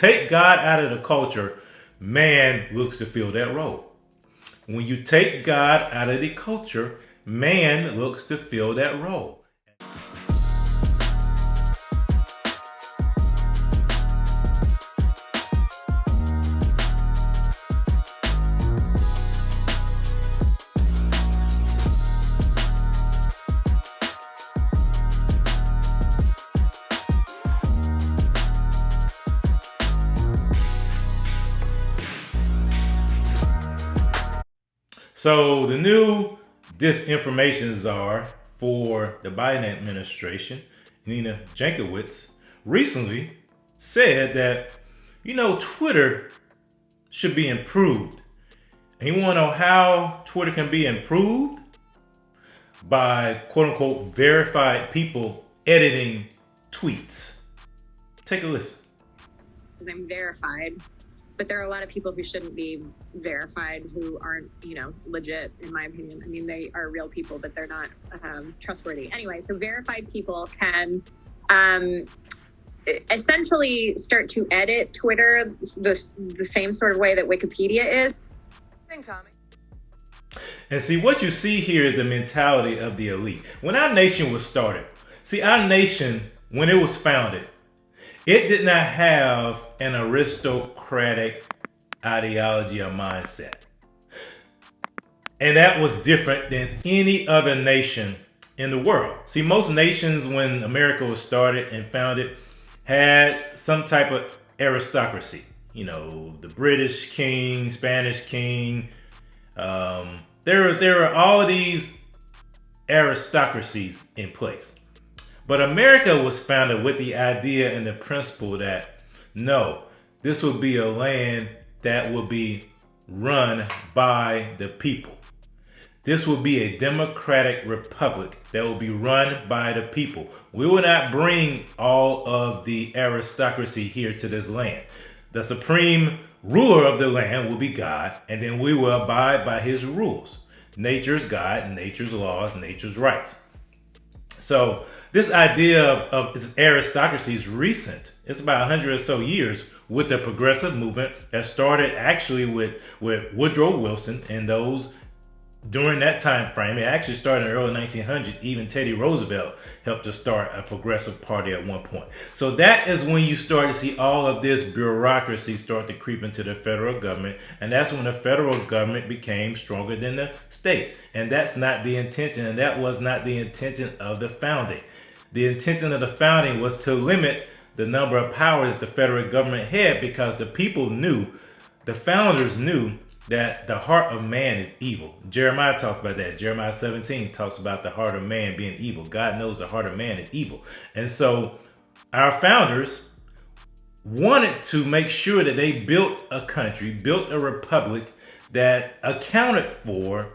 Take God out of the culture, man looks to fill that role. When you take God out of the culture, man looks to fill that role. So the new Disinformation Czar for the Biden administration, Nina Jankowicz, recently said that, Twitter should be improved. And you want to know how Twitter can be improved? By quote unquote verified people editing tweets. Take a listen. I'm verified, but there are a lot of people who shouldn't be verified who aren't, legit, in my opinion. I mean, they are real people, but they're not trustworthy. Anyway, so verified people can essentially start to edit Twitter the same sort of way that Wikipedia is. Thanks, Tommy. And see, what you see here is the mentality of the elite. When our nation was started, our nation, when it was founded, it did not have an aristocratic ideology or mindset. And that was different than any other nation in the world. See, most nations, when America was started and founded, had some type of aristocracy. The British king, Spanish king. There are all these aristocracies in place. But America was founded with the idea and the principle that, no, this will be a land that will be run by the people. This will be a democratic republic that will be run by the people. We will not bring all of the aristocracy here to this land. The supreme ruler of the land will be God, and then we will abide by his rules. Nature's God, nature's laws, nature's rights. So this idea of this aristocracy is recent. It's about 100 or so years with the progressive movement that started actually with Woodrow Wilson and those during that time frame. It actually started in the early 1900s. Even Teddy Roosevelt helped to start a progressive party at one point. So that is when you start to see all of this bureaucracy start to creep into the federal government. And that's when the federal government became stronger than the states. And that's not the intention. And that was not the intention of the founding. The intention of the founding was to limit the number of powers the federal government had, because the people knew, the founders knew, that the heart of man is evil. Jeremiah talks about that. Jeremiah 17 talks about the heart of man being evil. God knows the heart of man is evil. And so our founders wanted to make sure that they built a country, built a republic that accounted for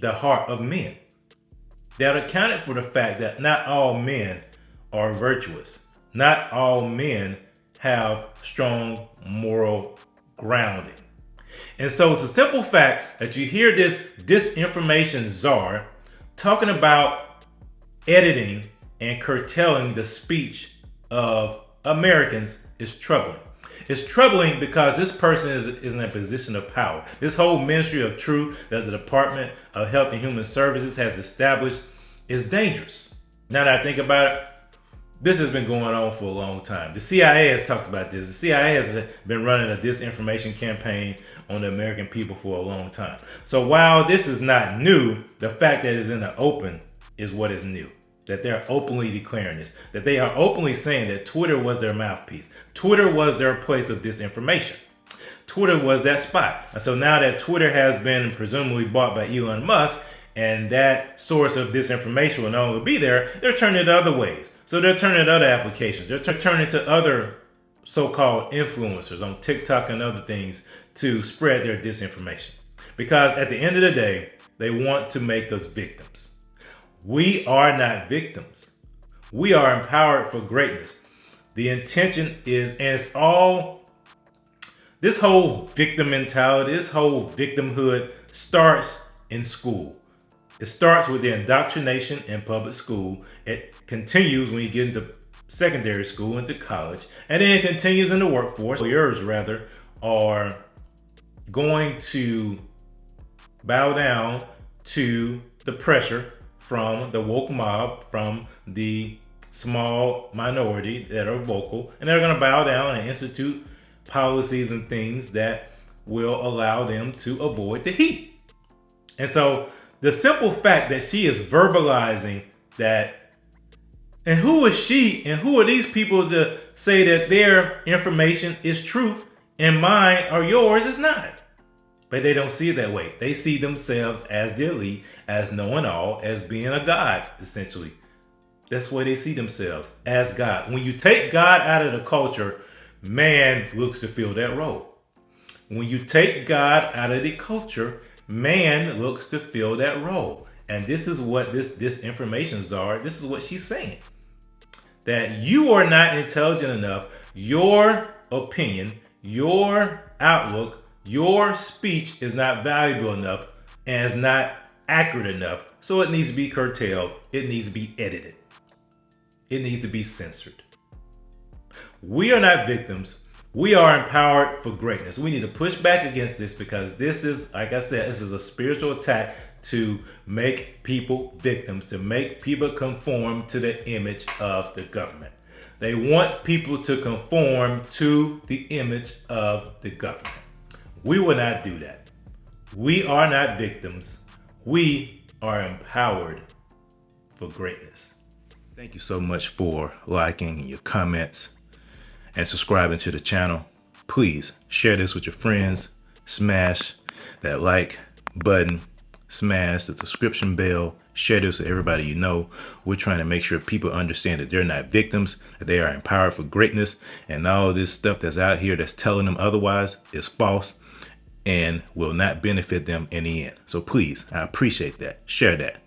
the heart of men. That accounted for the fact that not all men are virtuous. Not all men have strong moral grounding. And so it's a simple fact that you hear this disinformation czar talking about editing and curtailing the speech of Americans is troubling. It's troubling because this person is in a position of power. This whole ministry of truth that the Department of Health and Human Services has established is dangerous. Now that I think about it, this has been going on for a long time. The CIA has talked about this. The CIA has been running a disinformation campaign on the American people for a long time. So while this is not new, the fact that it's in the open is what is new. That they're openly declaring this. That they are openly saying that Twitter was their mouthpiece. Twitter was their place of disinformation. Twitter was that spot. And so now that Twitter has been presumably bought by Elon Musk, and that source of disinformation will no longer be there, they're turning it other ways. So they're turning to other applications. They're turning to other so-called influencers on TikTok and other things to spread their disinformation. Because at the end of the day, they want to make us victims. We are not victims. We are empowered for greatness. The intention is, and it's all, this whole victim mentality, this whole victimhood starts in school. It starts with the indoctrination in public school. It continues when you get into secondary school into college, and then continues in the workforce. Yours rather are going to bow down to the pressure from the woke mob, from the small minority that are vocal, and they're going to bow down and institute policies and things that will allow them to avoid the heat. And so the simple fact that she is verbalizing that, and who is she and who are these people to say that their information is truth and mine or yours is not? But they don't see it that way. They see themselves as the elite, as knowing all, as being a god, essentially. That's why they see themselves, as God. When you take God out of the culture, man looks to fill that role. When you take God out of the culture, man looks to fill that role. And this is what this Disinformation Czar, this is what she's saying. That you are not intelligent enough. Your opinion, your outlook, your speech is not valuable enough and is not accurate enough. So it needs to be curtailed. It needs to be edited. It needs to be censored. We are not victims. We are empowered for greatness. We need to push back against this because this is, like I said, this is a spiritual attack to make people victims, to make people conform to the image of the government. They want people to conform to the image of the government. We will not do that. We are not victims. We are empowered for greatness. Thank you so much for liking your comments and subscribing to the channel. Please share this with your friends. Smash that like button. Smash the subscription bell. Share this with everybody you know. We're trying to make sure people understand that they're not victims, that they are empowered for greatness, and all this stuff that's out here that's telling them otherwise is false and will not benefit them in the end. So please, I appreciate that. Share that.